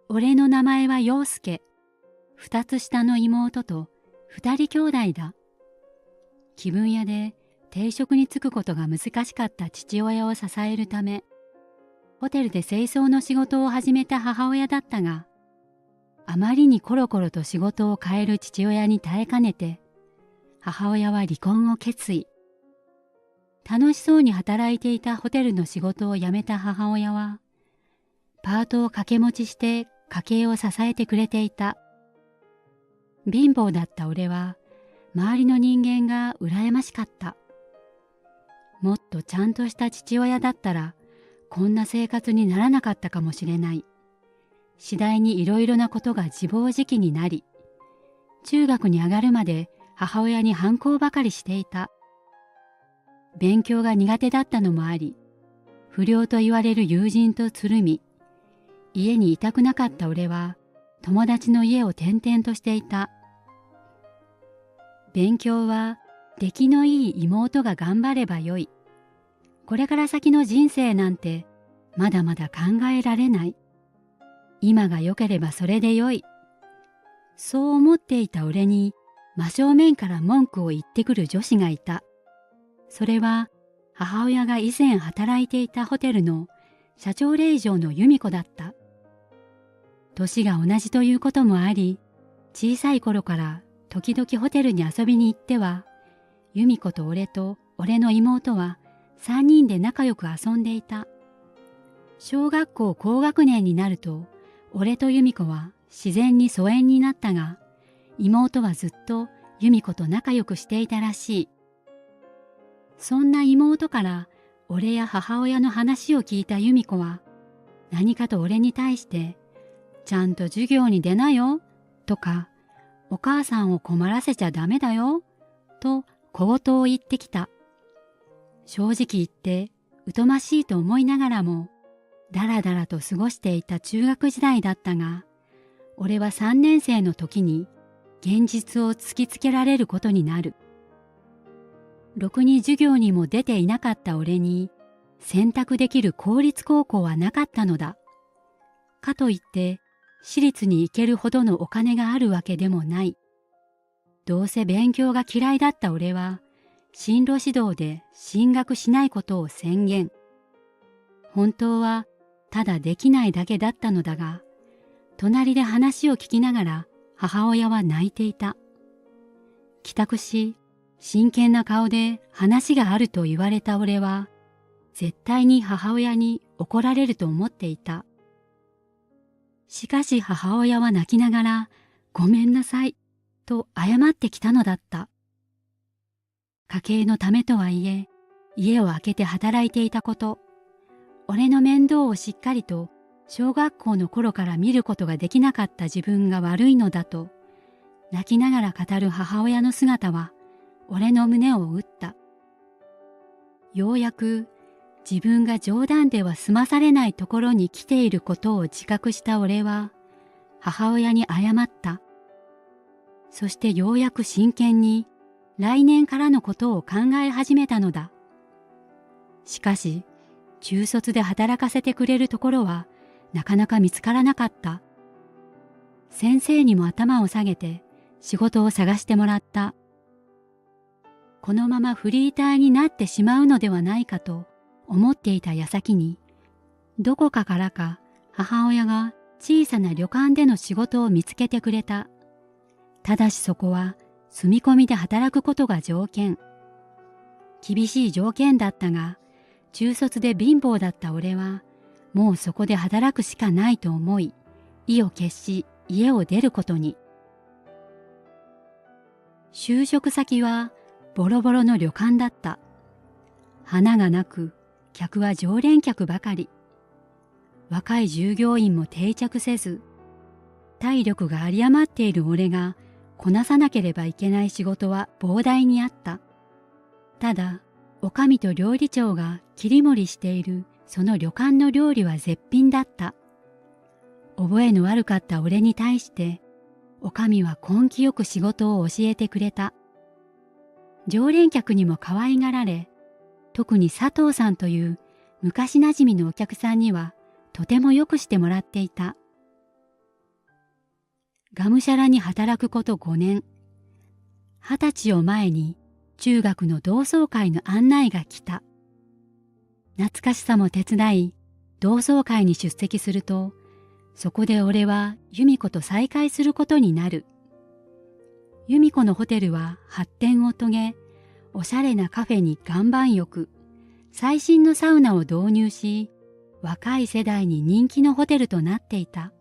俺の名前は陽介。二つ下の妹と二人兄弟だ。気分屋で定職に就くことが難しかった父親を支えるため、ホテルで清掃の仕事を始めた母親だったが、あまりにコロコロと仕事を変える父親に耐えかねて、母親は離婚を決意。楽しそうに働いていたホテルの仕事を辞めた母親は、パートを掛け持ちして家計を支えてくれていた。貧乏だった俺は、周りの人間が羨ましかった。もっとちゃんとした父親だったら、こんな生活にならなかったかもしれない。次第にいろいろなことが自暴自棄になり、中学に上がるまで母親に反抗ばかりしていた。勉強が苦手だったのもあり、不良と言われる友人とつるみ、家にいたくなかった俺は友達の家を転々としていた。勉強は出来のいい妹が頑張ればよい。これから先の人生なんてまだまだ考えられない。今が良ければそれでよい。そう思っていた俺に真正面から文句を言ってくる女子がいた。それは母親が以前働いていたホテルの社長令嬢の由美子だった。年が同じということもあり、小さい頃から時々ホテルに遊びに行っては、由美子と俺の妹は3人で仲良く遊んでいた。小学校高学年になると、俺と由美子は自然に疎遠になったが、妹はずっと由美子と仲良くしていたらしい。そんな妹から俺や母親の話を聞いた由美子は、何かと俺に対して、ちゃんと授業に出なよ、とか、お母さんを困らせちゃダメだよ、と小言を言ってきた。正直言って疎ましいと思いながらも、だらだらと過ごしていた中学時代だったが、俺は3年生の時に現実を突きつけられることになる。ろくに授業にも出ていなかった俺に、選択できる公立高校はなかったのだ。かといって、私立に行けるほどのお金があるわけでもない。どうせ勉強が嫌いだった俺は、進路指導で進学しないことを宣言。本当はただできないだけだったのだが、隣で話を聞きながら母親は泣いていた。帰宅し、真剣な顔で話があると言われた俺は、絶対に母親に怒られると思っていた。しかし母親は泣きながら、ごめんなさい、と謝ってきたのだった。家計のためとはいえ、家を空けて働いていたこと、俺の面倒をしっかりと小学校の頃から見ることができなかった自分が悪いのだと、泣きながら語る母親の姿は、俺の胸を打った。ようやく自分が冗談では済まされないところに来ていることを自覚した俺は、母親に謝った。そしてようやく真剣に来年からのことを考え始めたのだ。しかし、中卒で働かせてくれるところはなかなか見つからなかった。先生にも頭を下げて仕事を探してもらった。このままフリーターになってしまうのではないかと思っていた矢先に、どこかからか母親が小さな旅館での仕事を見つけてくれた。ただしそこは住み込みで働くことが条件。厳しい条件だったが、中卒で貧乏だった俺は、もうそこで働くしかないと思い、意を決し家を出ることに。就職先はボロボロの旅館だった。花がなく、客は常連客ばかり。若い従業員も定着せず、体力が有り余っている俺がこなさなければいけない仕事は膨大にあった。ただ、女将と料理長が切り盛りしているその旅館の料理は絶品だった。覚えの悪かった俺に対して、女将は根気よく仕事を教えてくれた。常連客にも可愛がられ、特に佐藤さんという昔なじみのお客さんにはとてもよくしてもらっていた。がむしゃらに働くこと5年。20歳を前に中学の同窓会の案内が来た。懐かしさも手伝い、同窓会に出席すると、そこで俺は由美子と再会することになる。由美子のホテルは発展を遂げ、おしゃれなカフェに岩盤浴、最新のサウナを導入し、若い世代に人気のホテルとなっていた。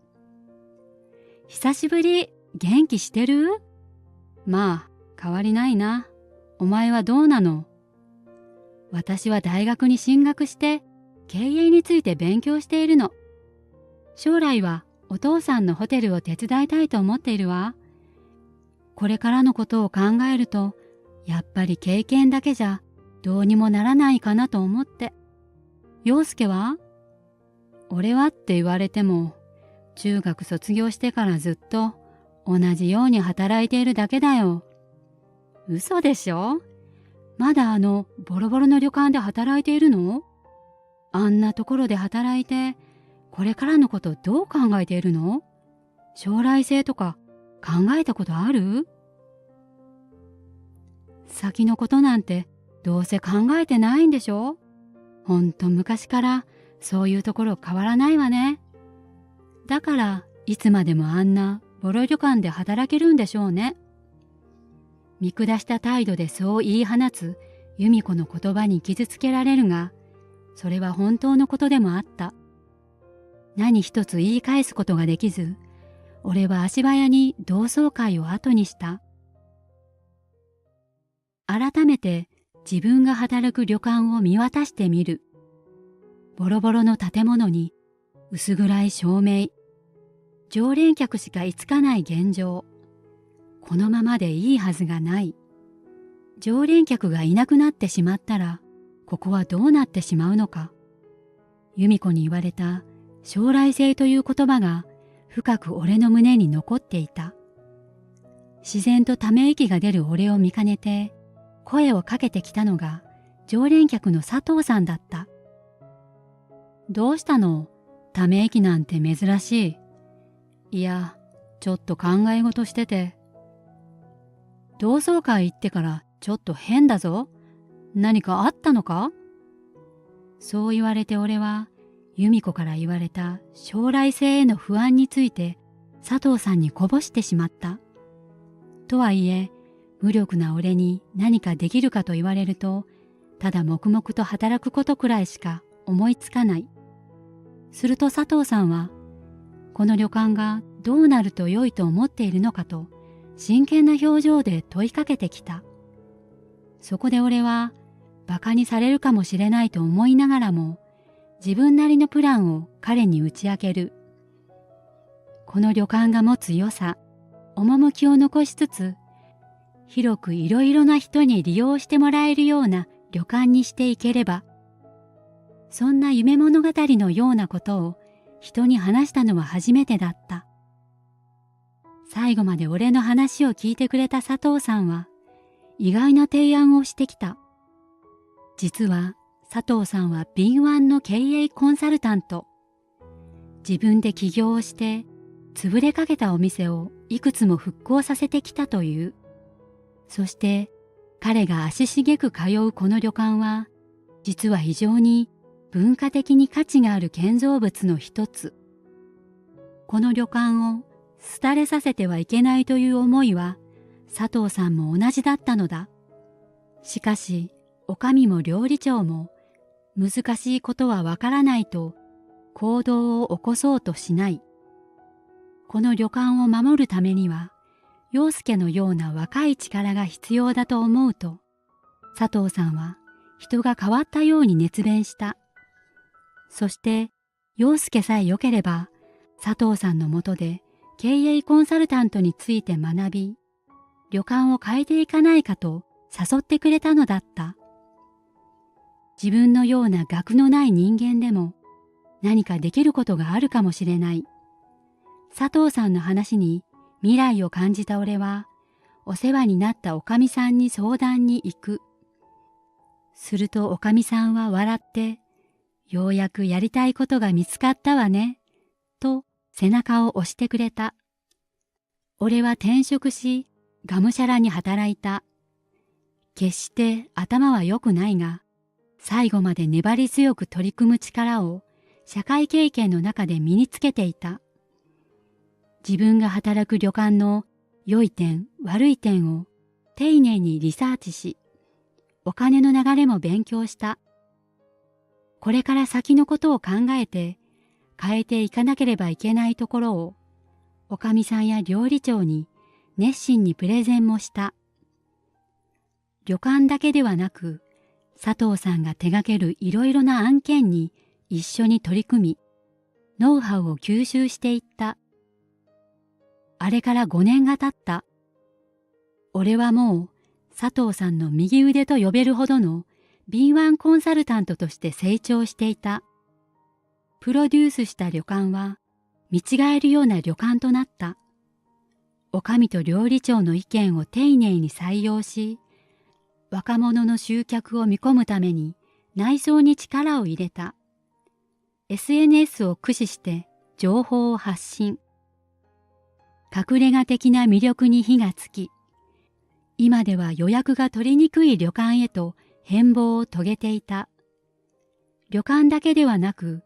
久しぶり、元気してる？まあ、変わりないな。お前はどうなの？私は大学に進学して経営について勉強しているの。将来はお父さんのホテルを手伝いたいと思っているわ。これからのことを考えると、やっぱり経験だけじゃどうにもならないかなと思って。陽介は？俺はって言われても、中学卒業してからずっと同じように働いているだけだよ。嘘でしょ？まだボロボロの旅館で働いているの？あんなところで働いて、これからのことどう考えているの？将来性とか考えたことある？先のことなんてどうせ考えてないんでしょ？ほんと昔からそういうところ変わらないわね。だからいつまでもあんなボロ旅館で働けるんでしょうね。見下した態度でそう言い放つ由美子の言葉に傷つけられるが、それは本当のことでもあった。何一つ言い返すことができず、俺は足早に同窓会を後にした。改めて自分が働く旅館を見渡してみる。ボロボロの建物に薄暗い照明、常連客しか居つかない現状。このままでいいはずがない。常連客がいなくなってしまったら、ここはどうなってしまうのか。由美子に言われた将来性という言葉が深く俺の胸に残っていた。自然とため息が出る俺を見かねて、声をかけてきたのが常連客の佐藤さんだった。どうしたの？ため息なんて珍しい。いや、ちょっと考え事してて。同窓会行ってからちょっと変だぞ。何かあったのか？そう言われて俺は由美子から言われた将来性への不安について佐藤さんにこぼしてしまった。とはいえ無力な俺に何かできるかと言われると、ただ黙々と働くことくらいしか思いつかない。すると佐藤さんは、この旅館がどうなると良いと思っているのかと真剣な表情で問いかけてきた。そこで俺は馬鹿にされるかもしれないと思いながらも、自分なりのプランを彼に打ち明ける。この旅館が持つ良さ、趣を残しつつ、広くいろいろな人に利用してもらえるような旅館にしていければ、そんな夢物語のようなことを人に話したのは初めてだった。最後まで俺の話を聞いてくれた佐藤さんは意外な提案をしてきた。実は佐藤さんは敏腕の経営コンサルタント。自分で起業をして潰れかけたお店をいくつも復興させてきたという。そして彼が足しげく通うこの旅館は、実は非常に文化的に価値がある建造物の一つ。この旅館を廃れさせてはいけないという思いは佐藤さんも同じだったのだ。しかし女将も料理長も難しいことはわからないと行動を起こそうとしない。この旅館を守るためには陽介のような若い力が必要だと思うと、佐藤さんは人が変わったように熱弁した。そして陽介さえ良ければ佐藤さんのもとで経営コンサルタントについて学び、旅館を変えていかないかと誘ってくれたのだった。自分のような学のない人間でも何かできることがあるかもしれない。佐藤さんの話に未来を感じた俺は、お世話になったおかみさんに相談に行く。するとおかみさんは笑って、ようやくやりたいことが見つかったわね、と背中を押してくれた。俺は転職し、がむしゃらに働いた。決して頭は良くないが、最後まで粘り強く取り組む力を社会経験の中で身につけていた。自分が働く旅館の良い点、悪い点を丁寧にリサーチし、お金の流れも勉強した。これから先のことを考えて変えていかなければいけないところを、おかみさんや料理長に熱心にプレゼンもした。旅館だけではなく、佐藤さんが手掛けるいろいろな案件に一緒に取り組み、ノウハウを吸収していった。あれから5年が経った。俺はもう佐藤さんの右腕と呼べるほどの敏腕コンサルタントとして成長していた。プロデュースした旅館は見違えるような旅館となった。おかみと料理長の意見を丁寧に採用し、若者の集客を見込むために内装に力を入れた。SNS を駆使して情報を発信。隠れ家的な魅力に火がつき、今では予約が取りにくい旅館へと変貌を遂げていた。旅館だけではなく、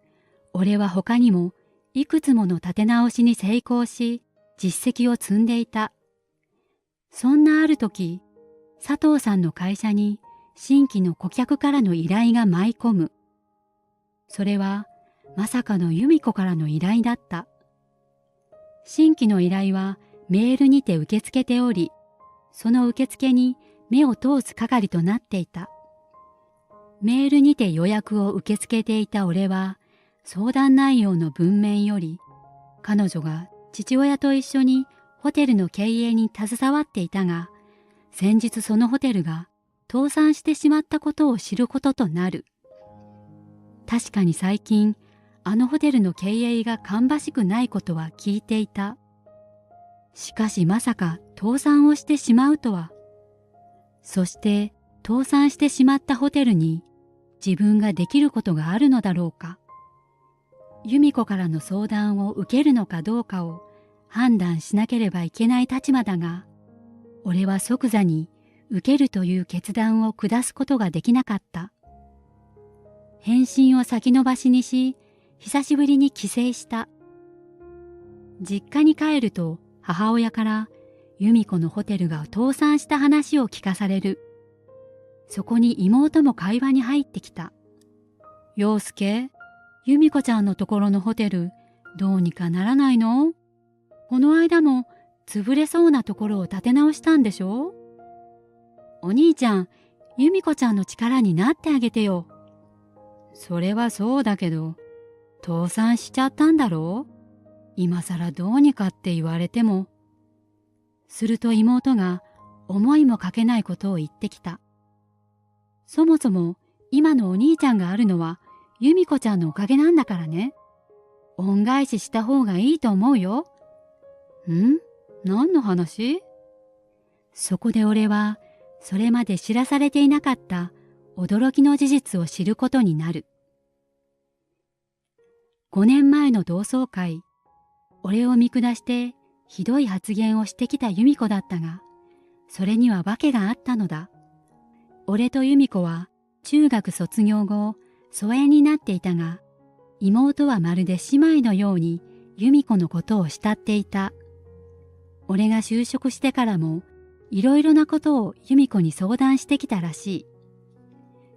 俺は他にもいくつもの立て直しに成功し、実績を積んでいた。そんなある時、佐藤さんの会社に新規の顧客からの依頼が舞い込む。それはまさかの由美子からの依頼だった。新規の依頼はメールにて受け付けており、その受付に目を通す係となっていた。メールにて予約を受け付けていた俺は、相談内容の文面より、彼女が父親と一緒にホテルの経営に携わっていたが、先日そのホテルが倒産してしまったことを知ることとなる。確かに最近、あのホテルの経営が芳しくないことは聞いていた。しかしまさか倒産をしてしまうとは。そして倒産してしまったホテルに自分ができることがあるのだろうか。由美子からの相談を受けるのかどうかを判断しなければいけない立場だが、俺は即座に受けるという決断を下すことができなかった。返信を先延ばしにし、久しぶりに帰省した。実家に帰ると母親から由美子のホテルが倒産した話を聞かされる。そこに妹も会話に入ってきた。陽介、由美子ちゃんのところのホテル、どうにかならないの？この間も潰れそうなところを立て直したんでしょ？お兄ちゃん、由美子ちゃんの力になってあげてよ。それはそうだけど、倒産しちゃったんだろう？今さらどうにかって言われても。すると妹が思いもかけないことを言ってきた。そもそも今のお兄ちゃんがあるのは由美子ちゃんのおかげなんだからね。恩返しした方がいいと思うよ。何の話？そこで俺はそれまで知らされていなかった驚きの事実を知ることになる。5年前の同窓会、俺を見下してひどい発言をしてきた由美子だったが、それには訳があったのだ。俺と由美子は中学卒業後、疎遠になっていたが、妹はまるで姉妹のように由美子のことを慕っていた。俺が就職してからも、いろいろなことを由美子に相談してきたらしい。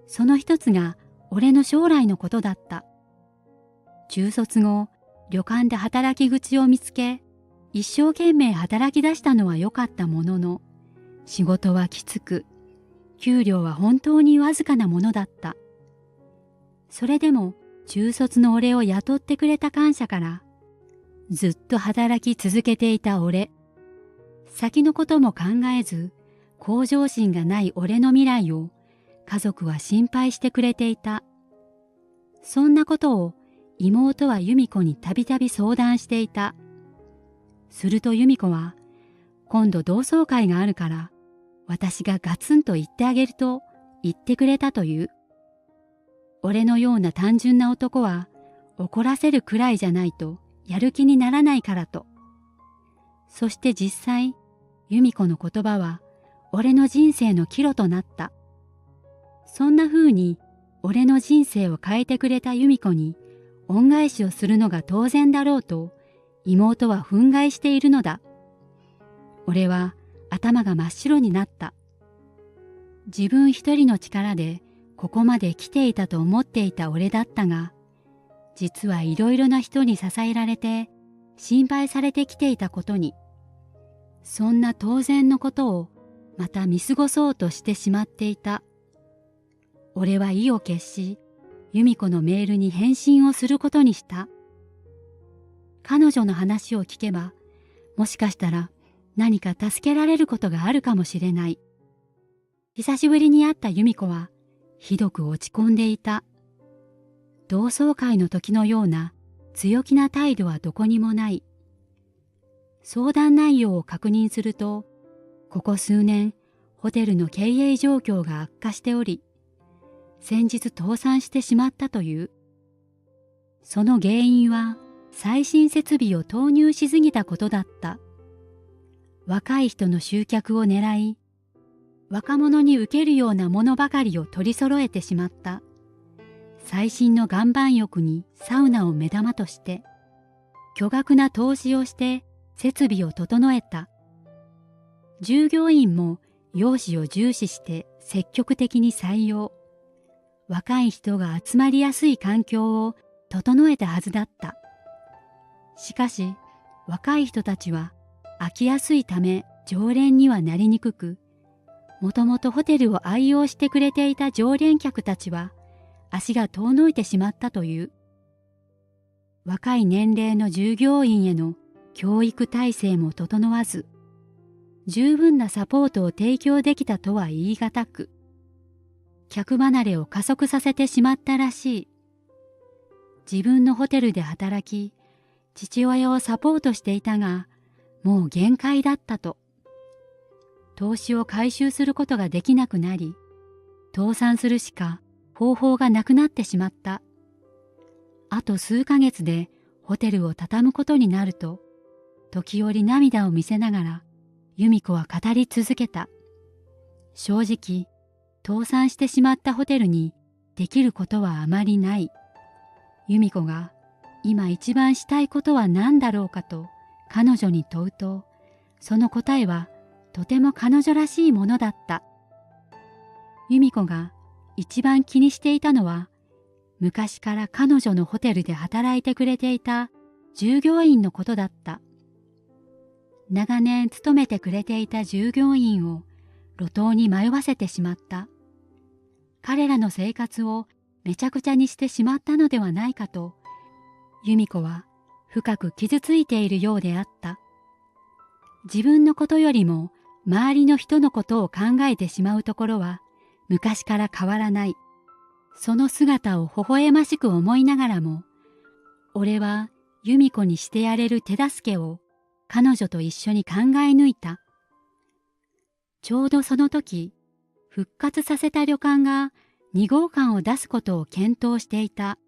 その一つが俺の将来のことだった。中卒後、旅館で働き口を見つけ、一生懸命働き出したのは良かったものの、仕事はきつく、給料は本当にわずかなものだった。それでも中卒の俺を雇ってくれた感謝から、ずっと働き続けていた俺。先のことも考えず、向上心がない俺の未来を家族は心配してくれていた。そんなことを妹は由美子にたびたび相談していた。すると由美子は、今度同窓会があるから、私がガツンと言ってあげると言ってくれたという。俺のような単純な男は怒らせるくらいじゃないとやる気にならないからと。そして実際、由美子の言葉は俺の人生の岐路となった。そんな風に俺の人生を変えてくれた由美子に恩返しをするのが当然だろうと妹は憤慨しているのだ。俺は頭が真っ白になった。自分一人の力でここまで来ていたと思っていた俺だったが、実はいろいろな人に支えられて心配されてきていたことに、そんな当然のことをまた見過ごそうとしてしまっていた。俺は意を決し、由美子のメールに返信をすることにした。彼女の話を聞けば、もしかしたら何か助けられることがあるかもしれない。久しぶりに会った由美子はひどく落ち込んでいた。同窓会の時のような強気な態度はどこにもない。相談内容を確認すると、ここ数年ホテルの経営状況が悪化しており、先日倒産してしまったという。その原因は最新設備を投入しすぎたことだった。若い人の集客を狙い、若者に受けるようなものばかりを取り揃えてしまった。最新の岩盤浴にサウナを目玉として、巨額な投資をして設備を整えた。従業員も容姿を重視して積極的に採用。若い人が集まりやすい環境を整えたはずだった。しかし、若い人たちは飽きやすいため常連にはなりにくく、もともとホテルを愛用してくれていた常連客たちは足が遠のいてしまったという。若い年齢の従業員への教育体制も整わず、十分なサポートを提供できたとは言い難く、客離れを加速させてしまったらしい。自分のホテルで働き、父親をサポートしていたが、もう限界だったと。投資を回収することができなくなり、倒産するしか方法がなくなってしまった。あと数ヶ月でホテルを畳むことになると、時折涙を見せながら、由美子は語り続けた。正直、倒産してしまったホテルにできることはあまりない。由美子が今一番したいことは何だろうかと彼女に問うと、その答えはとても彼女らしいものだった。由美子が一番気にしていたのは、昔から彼女のホテルで働いてくれていた従業員のことだった。長年勤めてくれていた従業員を路頭に迷わせてしまった。彼らの生活をめちゃくちゃにしてしまったのではないかと、由美子は深く傷ついているようであった。自分のことよりも周りの人のことを考えてしまうところは昔から変わらない。その姿を微笑ましく思いながらも、俺は由美子にしてやれる手助けを彼女と一緒に考え抜いた。ちょうどその時、復活させた旅館が2号館を出すことを検討していた。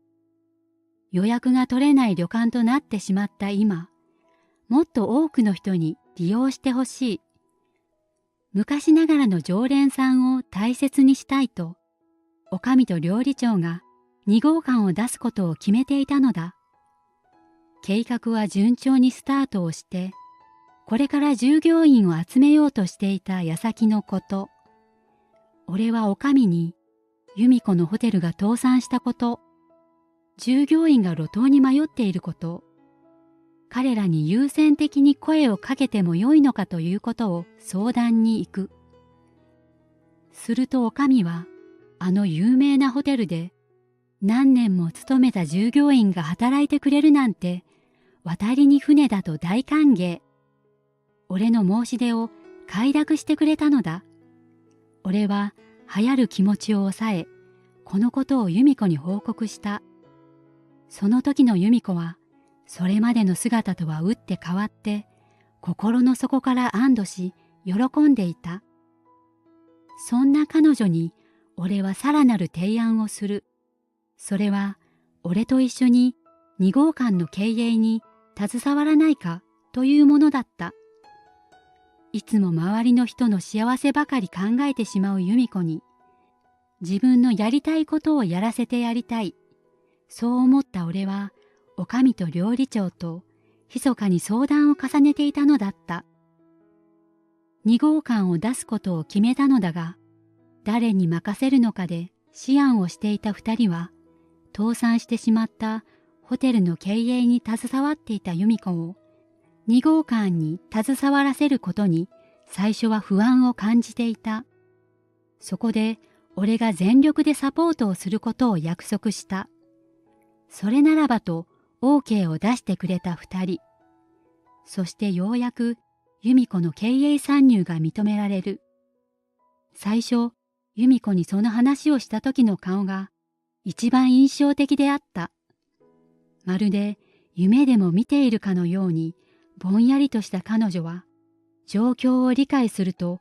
予約が取れない旅館となってしまった今、もっと多くの人に利用してほしい。昔ながらの常連さんを大切にしたいと、女将と料理長が2号館を出すことを決めていたのだ。計画は順調にスタートをして、これから従業員を集めようとしていた矢先のこと。俺は女将に由美子のホテルが倒産したこと、従業員が路頭に迷っていること、彼らに優先的に声をかけてもよいのかということを相談に行く。すると女将は、あの有名なホテルで何年も勤めた従業員が働いてくれるなんて渡りに船だと大歓迎。俺の申し出を快諾してくれたのだ。俺は流行る気持ちを抑え、このことを由美子に報告した。その時の由美子は、それまでの姿とは打って変わって、心の底から安堵し、喜んでいた。そんな彼女に、俺はさらなる提案をする。それは、俺と一緒に2号館の経営に携わらないかというものだった。いつも周りの人の幸せばかり考えてしまう由美子に、自分のやりたいことをやらせてやりたい。そう思った俺は、お上と料理長と密かに相談を重ねていたのだった。2号館を出すことを決めたのだが、誰に任せるのかで思案をしていた2人は、倒産してしまったホテルの経営に携わっていた由美子を2号館に携わらせることに最初は不安を感じていた。そこで俺が全力でサポートをすることを約束した。それならばと OK を出してくれた2人。そしてようやく由美子の経営参入が認められる。最初、由美子にその話をした時の顔が一番印象的であった。まるで夢でも見ているかのようにぼんやりとした彼女は状況を理解すると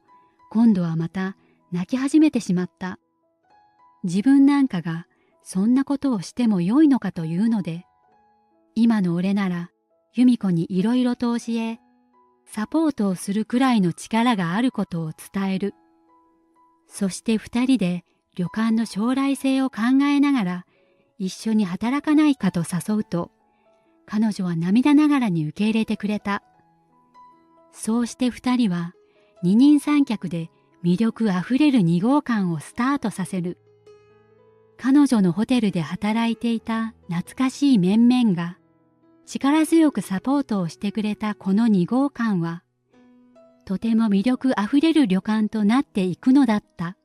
今度はまた泣き始めてしまった。自分なんかがそんなことをしてもよいのかというので、今の俺なら由美子にいろいろと教え、サポートをするくらいの力があることを伝える。そして2人で旅館の将来性を考えながら一緒に働かないかと誘うと、彼女は涙ながらに受け入れてくれた。そうして2人は二人三脚で魅力あふれる2号館をスタートさせる。彼女のホテルで働いていた懐かしい面々が力強くサポートをしてくれたこの2号館は、とても魅力あふれる旅館となっていくのだった。